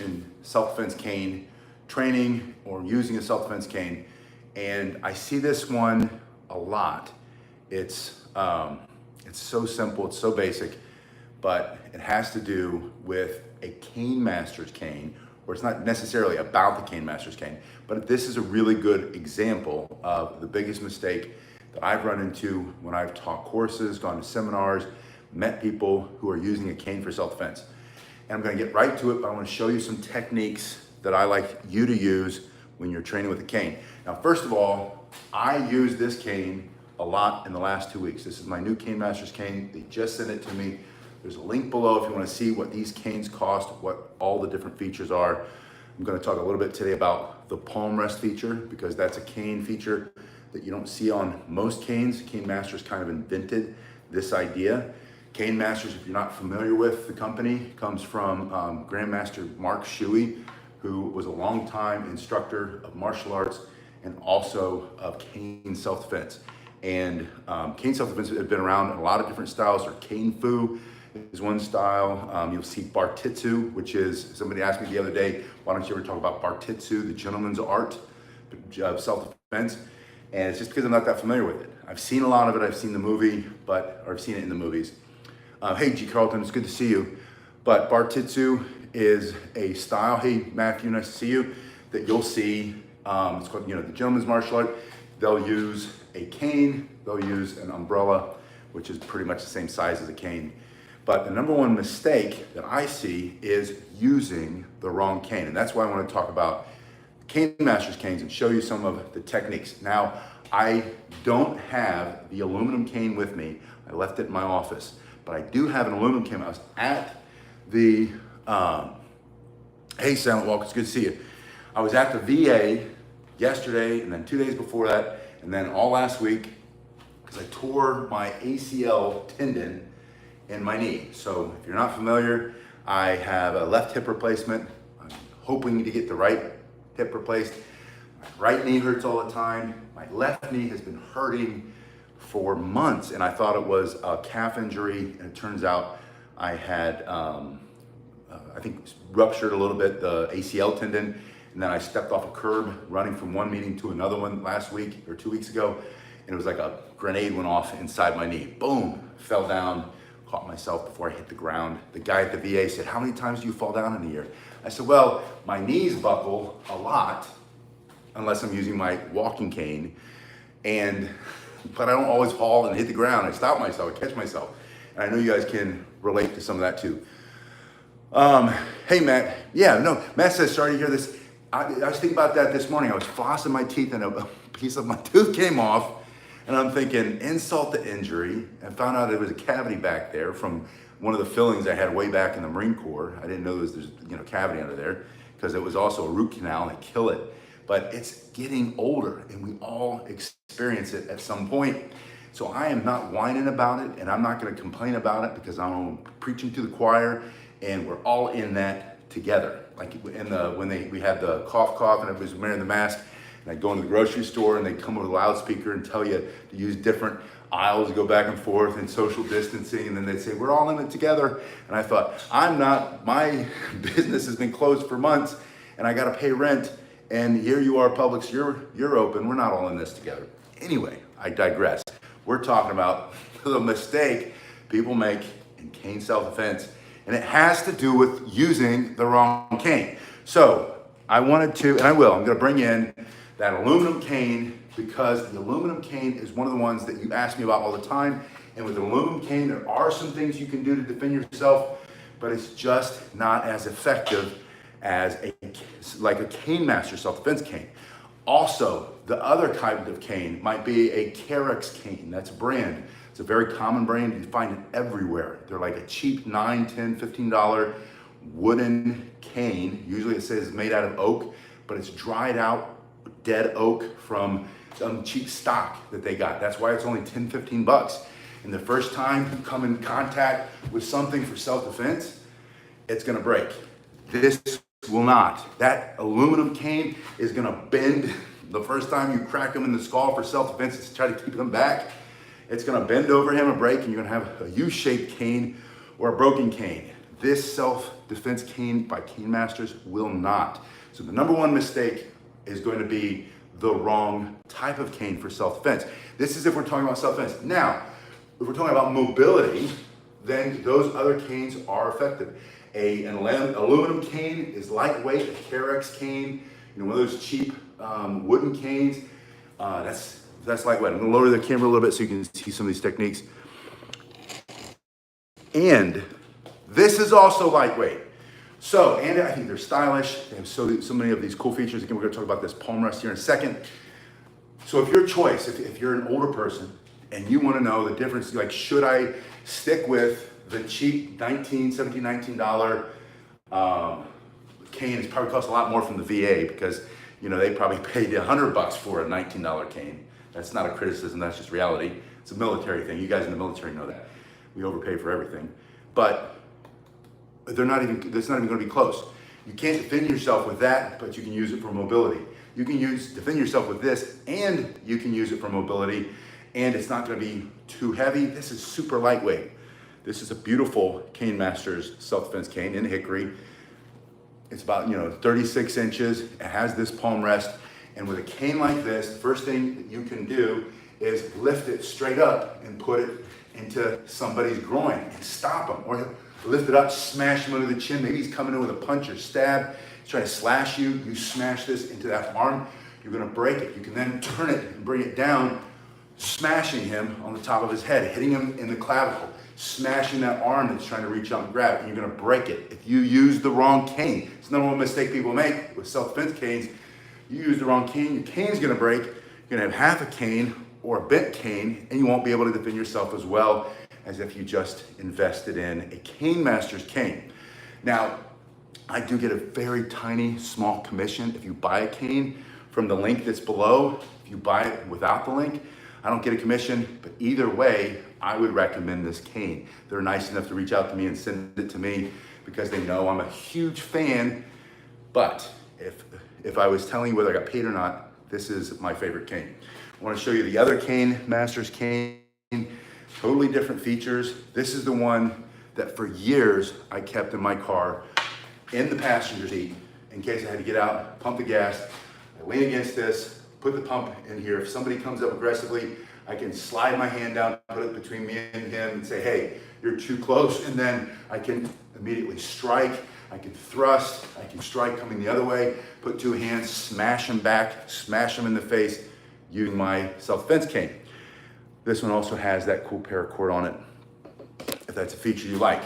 in self-defense cane training or using a self-defense cane, and I see this one a lot. It's so simple, it's so basic, but it has to do with a cane master's cane, or it's not necessarily about the cane master's cane, but this is a really good example of the biggest mistake that I've run into when I've taught courses, gone to seminars, met people who are using a cane for self-defense. And I'm gonna get right to it, but I wanna show you some techniques that I like you to use when you're training with a cane. Now, first of all, I use this cane a lot in the last 2 weeks. This is my new Cane Masters cane. They just sent it to me. There's a link below if you wanna see what these canes cost, what all the different features are. I'm gonna talk a little bit today about the palm rest feature, because that's a cane feature that you don't see on most canes. Cane Masters kind of invented this idea. Cane Masters, if you're not familiar with the company, comes from Grandmaster Mark Shuey, who was a longtime instructor of martial arts and also of cane self-defense. And cane self-defense has been around in a lot of different styles. Or cane fu is one style. You'll see bartitsu, which is, somebody asked me the other day, why don't you ever talk about bartitsu, the gentleman's art of self-defense? And it's just because I'm not that familiar with it. I've seen a lot of it, I've seen the movie, or I've seen it in the movies. Hey G. Carlton, it's good to see you. But bartitsu is a style, hey Matthew, nice to see you, that you'll see, it's called, the gentleman's martial art. They'll use a cane, they'll use an umbrella, which is pretty much the same size as a cane. But the number one mistake that I see is using the wrong cane. And that's why I want to talk about Cane Masters canes and show you some of the techniques. Now, I don't have the aluminum cane with me. I left it in my office, but I do have an aluminum cane. I was at the, hey Silent Walk, it's good to see you. I was at the VA yesterday, and then 2 days before that, and then all last week, because I tore my ACL tendon in my knee. So if you're not familiar, I have a left hip replacement. I'm hoping to get the right hip replaced. My right knee hurts all the time. My left knee has been hurting for months, and I thought it was a calf injury, and it turns out I had, I think, ruptured a little bit the ACL tendon, and then I stepped off a curb running from one meeting to another one last week or 2 weeks ago, and it was like a grenade went off inside my knee. Boom, fell down, caught myself before I hit the ground. The guy at the VA said, how many times do you fall down in a year? I said, well, my knees buckle a lot, unless I'm using my walking cane, but I don't always fall and hit the ground. I stop myself, I catch myself. And I know you guys can relate to some of that too. Hey Matt, Matt says, sorry to hear this. I was thinking about that this morning. I was flossing my teeth and a piece of my tooth came off, and I'm thinking, insult to injury, and found out there was a cavity back there from one of the fillings I had way back in the Marine Corps. I didn't know there's cavity under there, because it was also a root canal and they kill it. But it's getting older, and we all experience it at some point. So I am not whining about it, and I'm not gonna complain about it, because I'm preaching to the choir, and we're all in that together. Like when we had the cough, and everybody's wearing the mask, and I'd go into the grocery store, and they'd come with a loudspeaker and tell you to use different aisles, go back and forth, and social distancing, and then they'd say, we're all in it together. And I thought, my business has been closed for months, and I gotta pay rent, and here you are, Publix, you're open, we're not all in this together. Anyway, I digress. We're talking about the mistake people make in cane self-defense, and it has to do with using the wrong cane. So I wanted to, and I will, I'm gonna bring in that aluminum cane, because the aluminum cane is one of the ones that you ask me about all the time. And with the aluminum cane, there are some things you can do to defend yourself, but it's just not as effective as like a Cane Master self-defense cane. Also, the other kind of cane might be a Carex cane. That's a brand. It's a very common brand. You find it everywhere. They're like a cheap $9, $10, $15 wooden cane. Usually it says it's made out of oak, but it's dried out dead oak from some cheap stock that they got. That's why it's only 10, 15 bucks. And the first time you come in contact with something for self-defense, it's gonna break. This will not. That aluminum cane is gonna bend. The first time you crack them in the skull for self-defense to try to keep them back, it's gonna bend over him and break, and you're gonna have a U-shaped cane or a broken cane. This self-defense cane by Cane Masters will not. So the number one mistake is going to be the wrong type of cane for self-defense. This is if we're talking about self-defense. Now, if we're talking about mobility, then those other canes are effective. An aluminum cane is lightweight. A Carex cane, one of those cheap wooden canes, that's lightweight. I'm gonna lower the camera a little bit so you can see some of these techniques. And this is also lightweight. So, and I think they're stylish. They have so many of these cool features. Again, we're gonna talk about this palm rest here in a second. So if your choice, if you're an older person and you wanna know the difference, like should I stick with the cheap $17, $19 cane? It's probably costs a lot more from the VA because they probably paid $100 for a $19 cane. That's not a criticism, that's just reality. It's a military thing. You guys in the military know that. We overpay for everything. But that's not even gonna be close. You can't defend yourself with that, but you can use it for mobility. You can defend yourself with this, and you can use it for mobility, and it's not gonna be too heavy. This is super lightweight. This is a beautiful Cane Masters self-defense cane in hickory. It's about 36 inches. It has this palm rest. And with a cane like this, the first thing that you can do is lift it straight up and put it into somebody's groin and stop them. Or lift it up, smash him under the chin. Maybe he's coming in with a punch or stab. He's trying to slash you. You smash this into that arm. You're gonna break it. You can then turn it and bring it down, smashing him on the top of his head, hitting him in the clavicle, smashing that arm that's trying to reach out and grab it, and you're gonna break it. If you use the wrong cane, it's the number one mistake people make with self-defense canes. You use the wrong cane, your cane's gonna break. You're gonna have half a cane or a bent cane, and you won't be able to defend yourself as well as if you just invested in a Cane Masters cane. Now, I do get a very tiny, small commission if you buy a cane from the link that's below. If you buy it without the link, I don't get a commission, but either way, I would recommend this cane. They're nice enough to reach out to me and send it to me because they know I'm a huge fan. But if I was telling you whether I got paid or not, this is my favorite cane. I want to show you the other Cane Masters cane. Totally different features. This is the one that for years I kept in my car in the passenger seat in case I had to get out, pump the gas. I lean against this, put the pump in here. If somebody comes up aggressively, I can slide my hand down, put it between me and him and say, hey, you're too close. And then I can immediately strike. I can thrust, I can strike coming the other way, put two hands, smash him back, smash him in the face using my self-defense cane. This one also has that cool paracord on it, if that's a feature you like.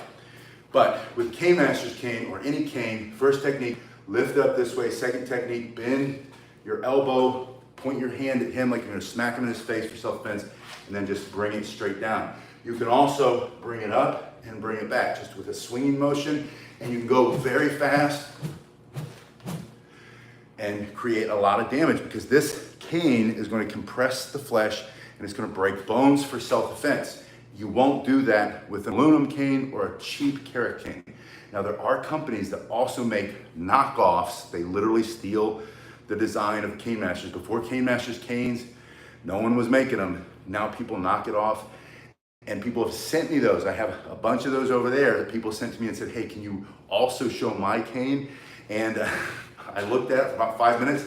But with Cane Masters cane or any cane, first technique, lift up this way. Second technique, bend your elbow, point your hand at him like you're gonna smack him in his face for self-defense, and then just bring it straight down. You can also bring it up and bring it back, just with a swinging motion, and you can go very fast and create a lot of damage because this cane is going to compress the flesh and it's going to break bones for self-defense. You won't do that with an aluminum cane or a cheap Carex cane. Now there are companies that also make knockoffs. They literally steal the design of Cane Masters. Before Cane Masters canes, no one was making them. Now people knock it off. And people have sent me those. I have a bunch of those over there that people sent to me and said, hey, can you also show my cane? And I looked at it for about 5 minutes,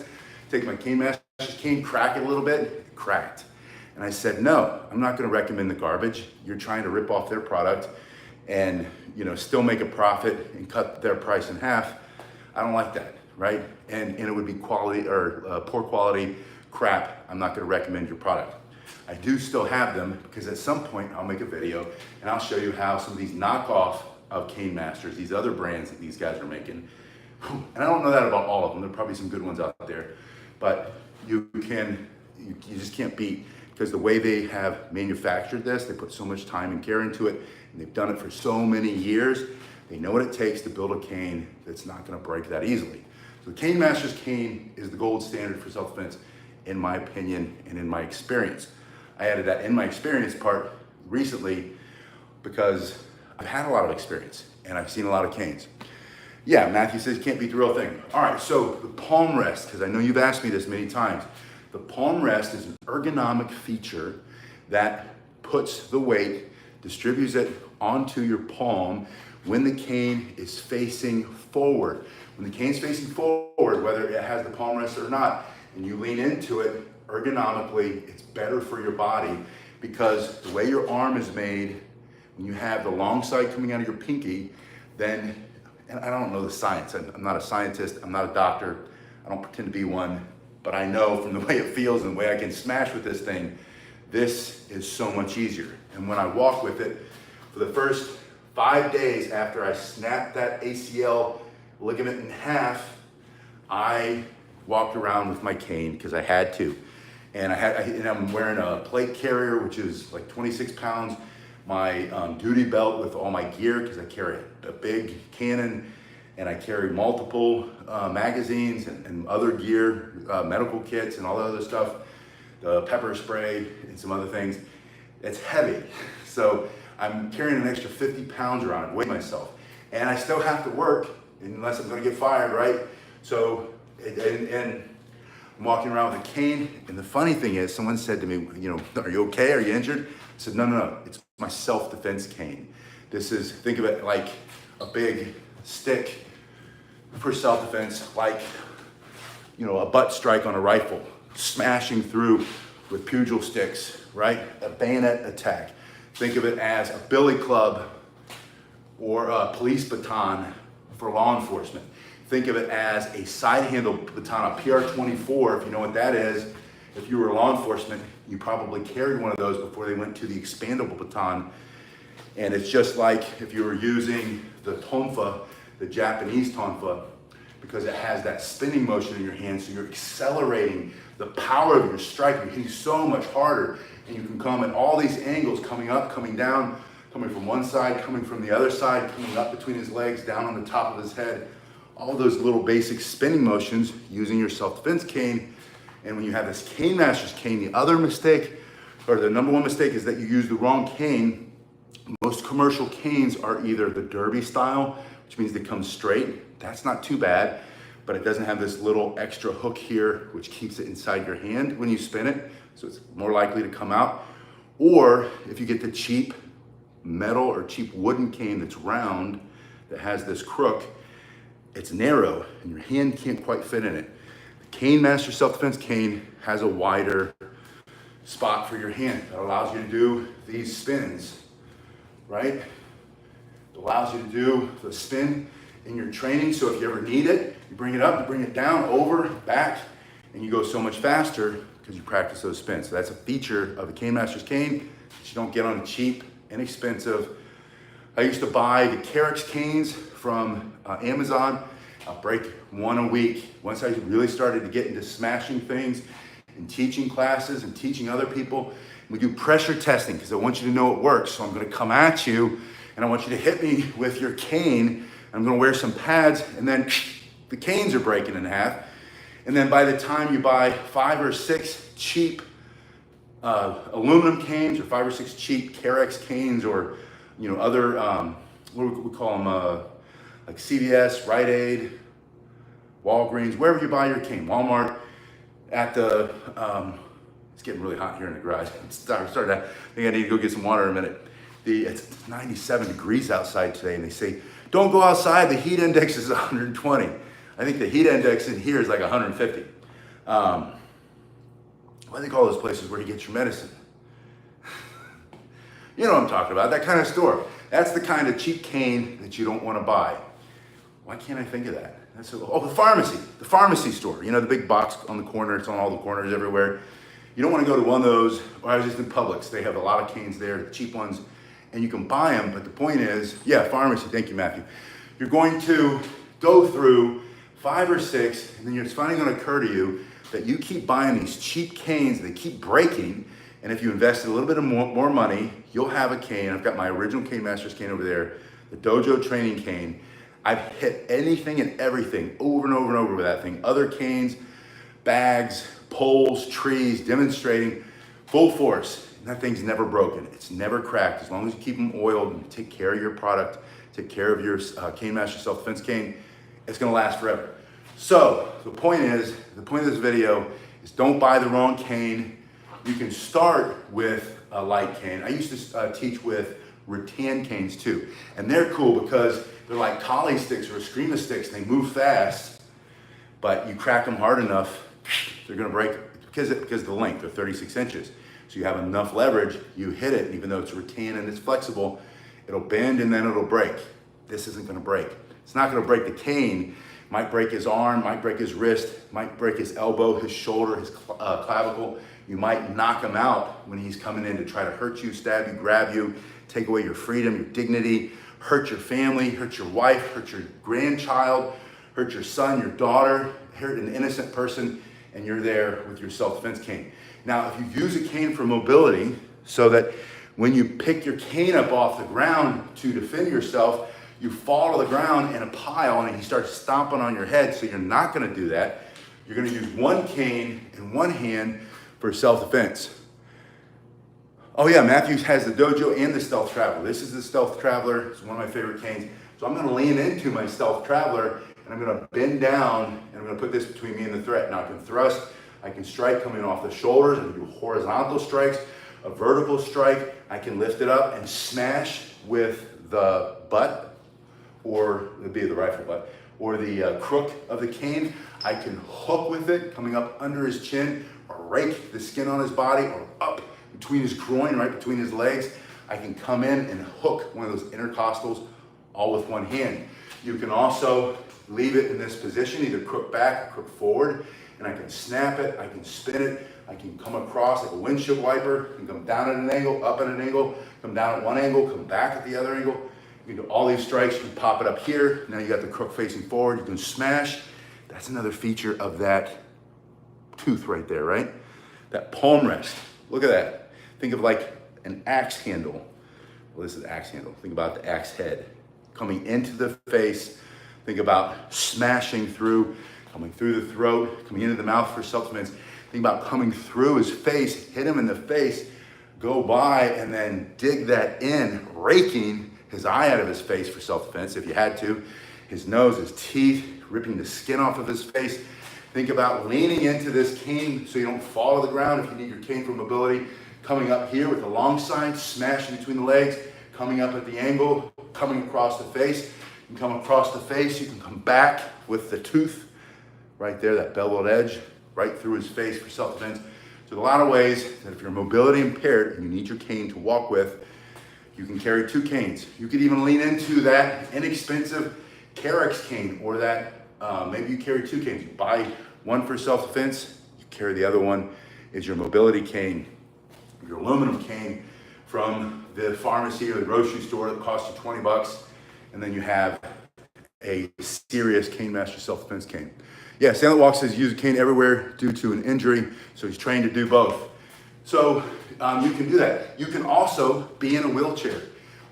take my Cane Masters cane, crack it a little bit, it cracked. And I said, no, I'm not gonna recommend the garbage. You're trying to rip off their product and still make a profit and cut their price in half. I don't like that, right? And it would be quality or poor quality crap. I'm not gonna recommend your product. I do still have them because at some point I'll make a video and I'll show you how some of these knockoff of Cane Masters, these other brands that these guys are making, and I don't know that about all of them, there are probably some good ones out there, but you just can't beat because the way they have manufactured this, they put so much time and care into it, and they've done it for so many years, they know what it takes to build a cane that's not gonna break that easily. So the Cane Masters cane is the gold standard for self-defense, in my opinion and in my experience. I added that in my experience part recently because I've had a lot of experience and I've seen a lot of canes. Yeah, Matthew says can't beat the real thing. All right, so the palm rest, because I know you've asked me this many times. The palm rest is an ergonomic feature that puts the weight, distributes it onto your palm when the cane is facing forward. When the cane's facing forward, whether it has the palm rest or not, and you lean into it ergonomically, it's better for your body because the way your arm is made, when you have the long side coming out of your pinky, then, and I don't know the science, I'm not a scientist, I'm not a doctor, I don't pretend to be one, but I know from the way it feels and the way I can smash with this thing, this is so much easier. And when I walk with it, for the first 5 days after I snapped that ACL ligament in half, I walked around with my cane because I had to. And I'm wearing a plate carrier, which is like 26 pounds, my duty belt with all my gear, because I carry a big Canon, and I carry multiple magazines and other gear, medical kits and all the other stuff, the pepper spray and some other things. It's heavy. So I'm carrying an extra 50 pounds around, weighing myself. And I still have to work unless I'm gonna get fired, right? So, and I'm walking around with a cane. And the funny thing is, someone said to me, you know, are you okay? Are you injured? I said, no, it's my self-defense cane. This is, think of it like a big stick for self-defense, like, you know, a butt strike on a rifle, smashing through with pugil sticks, right? A bayonet attack. Think of it as a billy club or a police baton for law enforcement. Think of it as a side handle baton, a PR-24, if you know what that is. If you were law enforcement, you probably carried one of those before they went to the expandable baton. And it's just like if you were using the tonfa, the Japanese tonfa, because it has that spinning motion in your hand, so you're accelerating the power of your strike. You're hitting so much harder, and you can come at all these angles, coming up, coming down, coming from one side, coming from the other side, coming up between his legs, down on the top of his head. All those little basic spinning motions using your self-defense cane. And when you have this Cane Masters cane, the other mistake, or the number one mistake, is that you use the wrong cane. Most commercial canes are either the derby style, which means they come straight. That's not too bad, but it doesn't have this little extra hook here, which keeps it inside your hand when you spin it, so it's more likely to come out. Or if you get the cheap metal or cheap wooden cane that's round, that has this crook, it's narrow and your hand can't quite fit in it. The Cane Master Self-Defense cane has a wider spot for your hand that allows you to do these spins, right? It allows you to do the spin in your training, so if you ever need it, you bring it up, you bring it down, over, back, and you go so much faster because you practice those spins. So that's a feature of the Cane Master's cane that you don't get on a cheap, inexpensive. I used to buy the Carex canes from Amazon. I'll break one a week. Once I really started to get into smashing things and teaching classes and teaching other people, we do pressure testing because I want you to know it works. So I'm gonna come at you and I want you to hit me with your cane. I'm gonna wear some pads, and then the canes are breaking in half. And then by the time you buy 5 or 6 cheap aluminum canes, or 5 or 6 cheap Carex canes, or other, what do we call them, like CVS, Rite Aid, Walgreens, wherever you buy your cane, Walmart, at the, it's getting really hot here in the garage. I think I need to go get some water in a minute. It's 97 degrees outside today, and they say, don't go outside, the heat index is 120. I think the heat index in here is like 150. What do they call those places where you get your medicine? You know what I'm talking about, that kind of store. That's the kind of cheap cane that you don't want to buy. Why can't I think of that? The pharmacy store. You know, the big box on the corner, it's on all the corners everywhere. You don't want to go to one of those, or I was just in Publix. They have a lot of canes there, the cheap ones, and you can buy them, but the point is, yeah, pharmacy, thank you, Matthew. You're going to go through 5 or 6, and then it's finally going to occur to you that you keep buying these cheap canes, they keep breaking, and if you invest a little bit of more money, you'll have a cane. I've got my original Cane Masters cane over there, the Dojo training cane. I've hit anything and everything over and over and over with that thing. Other canes, bags, poles, trees, demonstrating, full force. And that thing's never broken. It's never cracked. As long as you keep them oiled and take care of your product, take care of your Cane Master Self-Defense cane, it's gonna last forever. So the point of this video is don't buy the wrong cane. You can start with a light cane. I used to teach with rattan canes too. And they're cool because they're like collie sticks or eskrima sticks, and they move fast, but you crack them hard enough, they're gonna break because of the length, they're 36 inches. So you have enough leverage, you hit it, and even though it's rattan and it's flexible, it'll bend and then it'll break. This isn't gonna break. It's not gonna break the cane. Might break his arm, might break his wrist, might break his elbow, his shoulder, his clavicle. You might knock him out when he's coming in to try to hurt you, stab you, grab you, take away your freedom, your dignity, hurt your family, hurt your wife, hurt your grandchild, hurt your son, your daughter, hurt an innocent person, and you're there with your self-defense cane. Now, if you use a cane for mobility, so that when you pick your cane up off the ground to defend yourself, you fall to the ground in a pile and he starts stomping on your head, so you're not gonna do that. You're gonna use one cane in one hand for self-defense. Oh yeah, Matthews has the Dojo and the Stealth Traveler. This is the Stealth Traveler. It's one of my favorite canes. So I'm gonna lean into my Stealth Traveler and I'm gonna bend down and I'm gonna put this between me and the threat. Now I can thrust, I can strike coming off the shoulders, I can do horizontal strikes, a vertical strike. I can lift it up and smash with the butt, or it'd be the rifle butt, or the crook of the cane. I can hook with it coming up under his chin, or rake the skin on his body, or up between his groin, right between his legs. I can come in and hook one of those intercostals all with one hand. You can also leave it in this position, either crook back or crook forward, and I can snap it, I can spin it, I can come across like a windshield wiper, I can come down at an angle, up at an angle, come down at one angle, come back at the other angle. You can do all these strikes, you can pop it up here. Now you got the crook facing forward, you can smash. That's another feature of that tooth right there, right? That palm rest, look at that. Think of like an axe handle. Well, this is the axe handle. Think about the axe head. Coming into the face, think about smashing through, coming through the throat, coming into the mouth for self-defense. Think about coming through his face, hit him in the face, go by, and then dig that in, raking his eye out of his face for self-defense if you had to, his nose, his teeth, ripping the skin off of his face. Think about leaning into this cane so you don't fall to the ground if you need your cane for mobility. Coming up here with the long side, smashing between the legs, coming up at the angle, coming across the face. You can come across the face, you can come back with the tooth right there, that beveled edge, right through his face for self-defense. So a lot of ways that if you're mobility impaired and you need your cane to walk with, you can carry two canes. You could even lean into that inexpensive Carex cane, or that maybe you carry two canes. You buy one for self-defense, you carry the other one is your mobility cane, your aluminum cane from the pharmacy or the grocery store that costs you 20 bucks. And then you have a serious Cane Master self-defense cane. Yeah, Silent Walk says use a cane everywhere due to an injury. So he's trained to do both. So you can do that. You can also be in a wheelchair.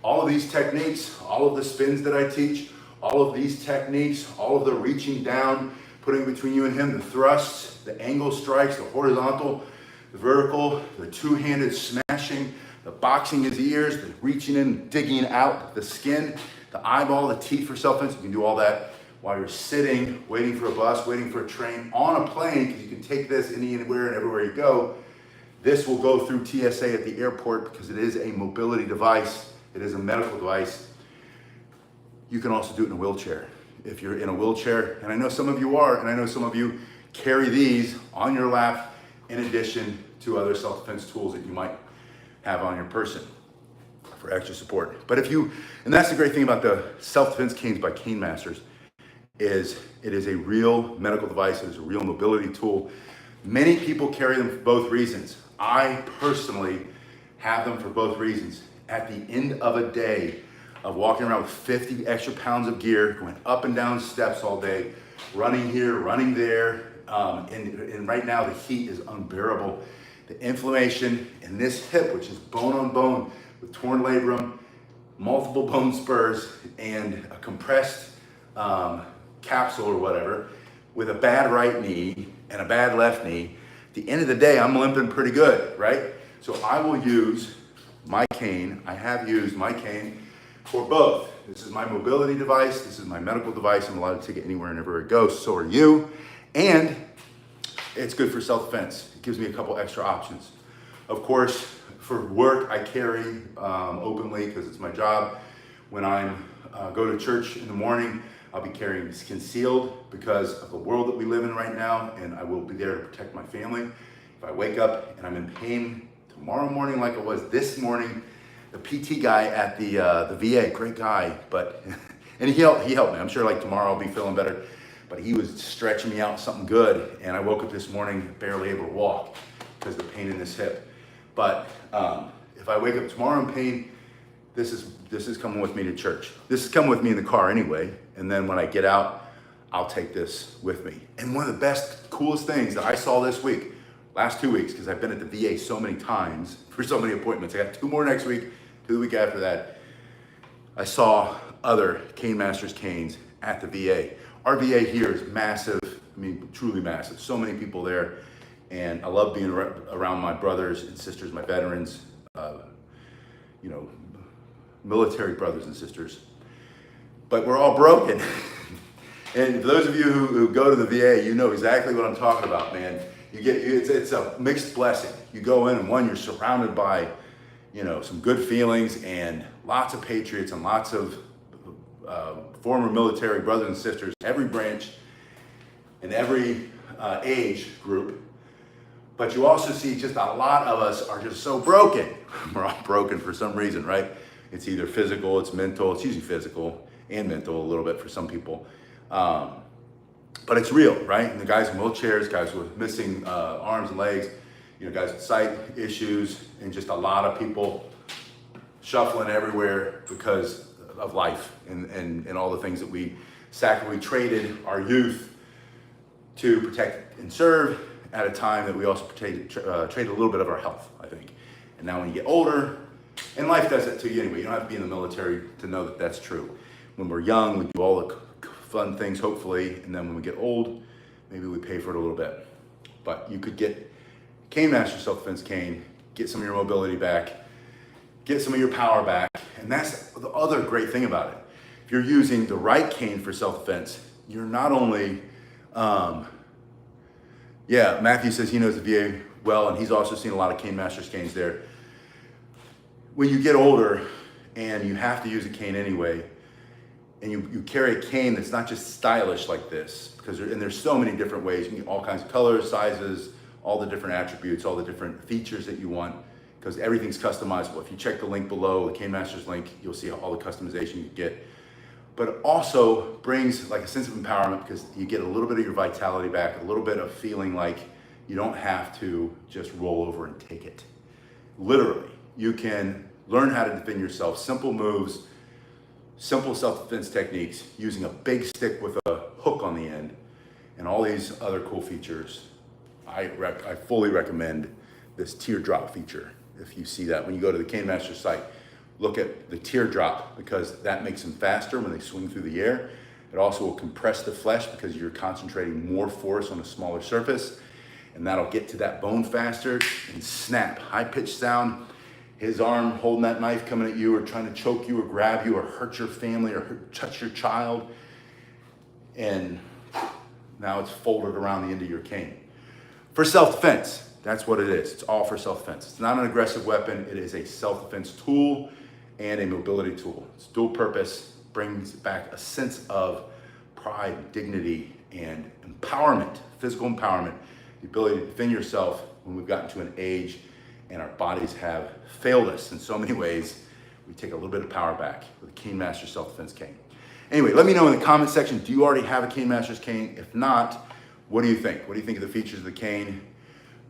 All of these techniques, all of the spins that I teach, all of these techniques, all of the reaching down, putting between you and him, the thrusts, the angle strikes, the horizontal, the vertical, the two-handed smashing, the boxing his ears, the reaching in, digging out the skin, the eyeball, the teeth for self-defense. You can do all that while you're sitting, waiting for a bus, waiting for a train, on a plane, because you can take this anywhere and everywhere you go. This will go through TSA at the airport because it is a mobility device. It is a medical device. You can also do it in a wheelchair. If you're in a wheelchair, and I know some of you are, and I know some of you carry these on your lap in addition to other self-defense tools that you might have on your person for extra support. But if you, and that's the great thing about the self-defense canes by Cane Masters, is it is a real medical device. It is a real mobility tool. Many people carry them for both reasons. I personally have them for both reasons. At the end of a day of walking around with 50 extra pounds of gear, going up and down steps all day, running here, running there, and right now the heat is unbearable. The inflammation in this hip, which is bone on bone with torn labrum, multiple bone spurs, and a compressed capsule or whatever, with a bad right knee and a bad left knee, at the end of the day, I'm limping pretty good, right? So I will use my cane. I have used my cane for both. This is my mobility device. This is my medical device. I'm allowed to take it anywhere and everywhere it goes. So are you. And it's good for self-defense. It gives me a couple extra options. Of course, for work, I carry openly because it's my job. When I go to church in the morning, I'll be carrying concealed because of the world that we live in right now, and I will be there to protect my family. If I wake up and I'm in pain tomorrow morning like I was this morning, the PT guy at the VA, great guy, but and he helped me. I'm sure like tomorrow I'll be feeling better, but he was stretching me out something good, and I woke up this morning barely able to walk because of the pain in this hip. But if I wake up tomorrow in pain, this is coming with me to church. This is coming with me in the car anyway, and then when I get out, I'll take this with me. And one of the best, coolest things that I saw this week, last 2 weeks, because I've been at the VA so many times for so many appointments. I got 2 more next week, 2 the week after that. I saw other Cane Masters canes at the VA. Our VA here is massive, I mean, truly massive. So many people there, and I love being around my brothers and sisters, my veterans, you know, military brothers and sisters. But we're all broken. And for those of you who go to the VA, you know exactly what I'm talking about, man. It's a mixed blessing. You go in and one, you're surrounded by, you know, some good feelings and lots of patriots and lots of former military brothers and sisters, every branch and every age group. But you also see just a lot of us are just so broken. We're all broken for some reason, right? It's either physical, it's mental, it's usually physical and mental a little bit for some people. But it's real, right? And the guys in wheelchairs, guys with missing arms and legs, you know, guys with sight issues, and just a lot of people shuffling everywhere because of life and all the things that we traded our youth to protect and serve at a time that we also traded a little bit of our health, I think. And now when you get older, and life does that to you anyway, you don't have to be in the military to know that that's true. When we're young, we do all the fun things, hopefully, and then when we get old, maybe we pay for it a little bit. But you could get Cane Master self-defense cane, get some of your mobility back, get some of your power back, and that's the other great thing about it. If you're using the right cane for self-defense, you're not only, Matthew says he knows the VA well, and he's also seen a lot of Cane Masters canes there. When you get older and you have to use a cane anyway, and you carry a cane that's not just stylish like this, there's so many different ways. You can get all kinds of colors, sizes, all the different attributes, all the different features that you want, because everything's customizable. If you check the link below, the Cane Masters link, you'll see all the customization you get. But it also brings like a sense of empowerment because you get a little bit of your vitality back, a little bit of feeling like you don't have to just roll over and take it. Literally, you can learn how to defend yourself, simple moves, simple self-defense techniques using a big stick with a hook on the end and all these other cool features. I fully recommend this teardrop feature. If you see that when you go to the Cane Master site, look at the teardrop because that makes them faster when they swing through the air. It also will compress the flesh because you're concentrating more force on a smaller surface, and that'll get to that bone faster and snap. High-pitched sound. His arm holding that knife coming at you or trying to choke you or grab you or hurt your family or touch your child. And now it's folded around the end of your cane. For self-defense, that's what it is. It's all for self-defense. It's not an aggressive weapon. It is a self-defense tool and a mobility tool. It's dual purpose, brings back a sense of pride, dignity, and empowerment, physical empowerment, the ability to defend yourself when we've gotten to an age and our bodies have failed us in so many ways. We take a little bit of power back with a Cane Master self-defense cane. Anyway, let me know in the comment section, do you already have a Cane Master's cane? If not, what do you think? What do you think of the features of the cane?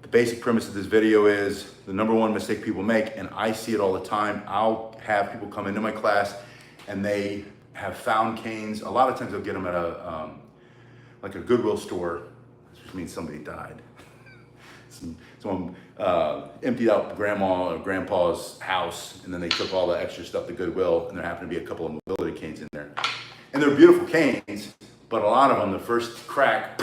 The basic premise of this video is the number one mistake people make, and I see it all the time. I'll have people come into my class and they have found canes. A lot of times they'll get them at like a Goodwill store, which means somebody died. Someone emptied out grandma or grandpa's house, and then they took all the extra stuff to Goodwill, and there happened to be a couple of mobility canes in there. And they're beautiful canes, but a lot of them, the first crack,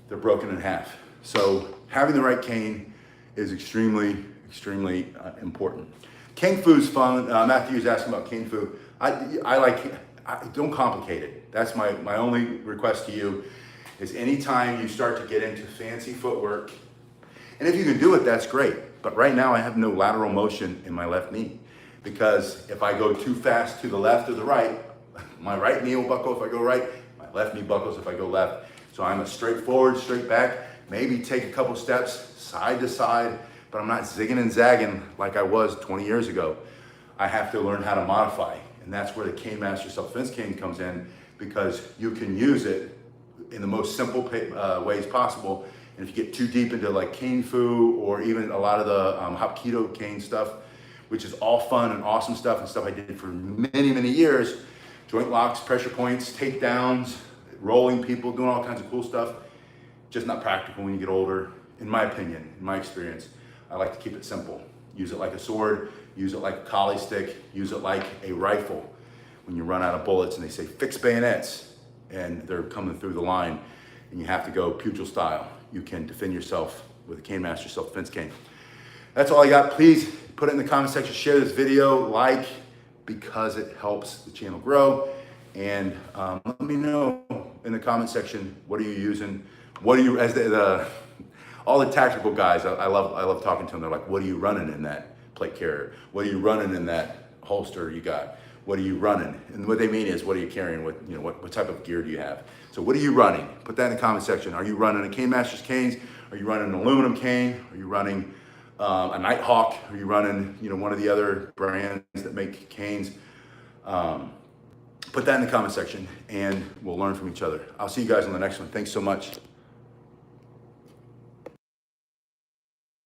they're broken in half. So having the right cane is extremely, extremely important. Cane food's fun. Matthew's asking about cane food. Don't complicate it. That's my only request to you is anytime you start to get into fancy footwork, and if you can do it, that's great. But right now I have no lateral motion in my left knee, because if I go too fast to the left or the right, my right knee will buckle if I go right, my left knee buckles if I go left. So I'm a straight forward, straight back, maybe take a couple steps side to side, but I'm not zigging and zagging like I was 20 years ago. I have to learn how to modify. And that's where the Cane Master Self-Defense Cane comes in, because you can use it in the most simple ways possible. And if you get too deep into like cane fu, or even a lot of the Hapkido cane stuff, which is all fun and awesome stuff and stuff I did for many, many years, joint locks, pressure points, takedowns, rolling people, doing all kinds of cool stuff, just not practical when you get older, in my opinion, in my experience. I like to keep it simple. Use it like a sword, use it like a collie stick, use it like a rifle. When you run out of bullets and they say fix bayonets and they're coming through the line and you have to go pugil style, you can defend yourself with a Cane Master Self-Defense Cane. That's all I got. Please put it in the comment section, share this video, like, because it helps the channel grow. And let me know in the comment section, what are you using? What are you, as all the tactical guys, I love talking to them. They're like, what are you running in that plate carrier? What are you running in that holster you got? What are you running? And what they mean is, what are you carrying? What type of gear do you have? So what are you running? Put that in the comment section. Are you running a Cane Master's canes? Are you running an aluminum cane? Are you running a Nighthawk? Are you running one of the other brands that make canes? Put that in the comment section and we'll learn from each other. I'll see you guys on the next one. Thanks so much.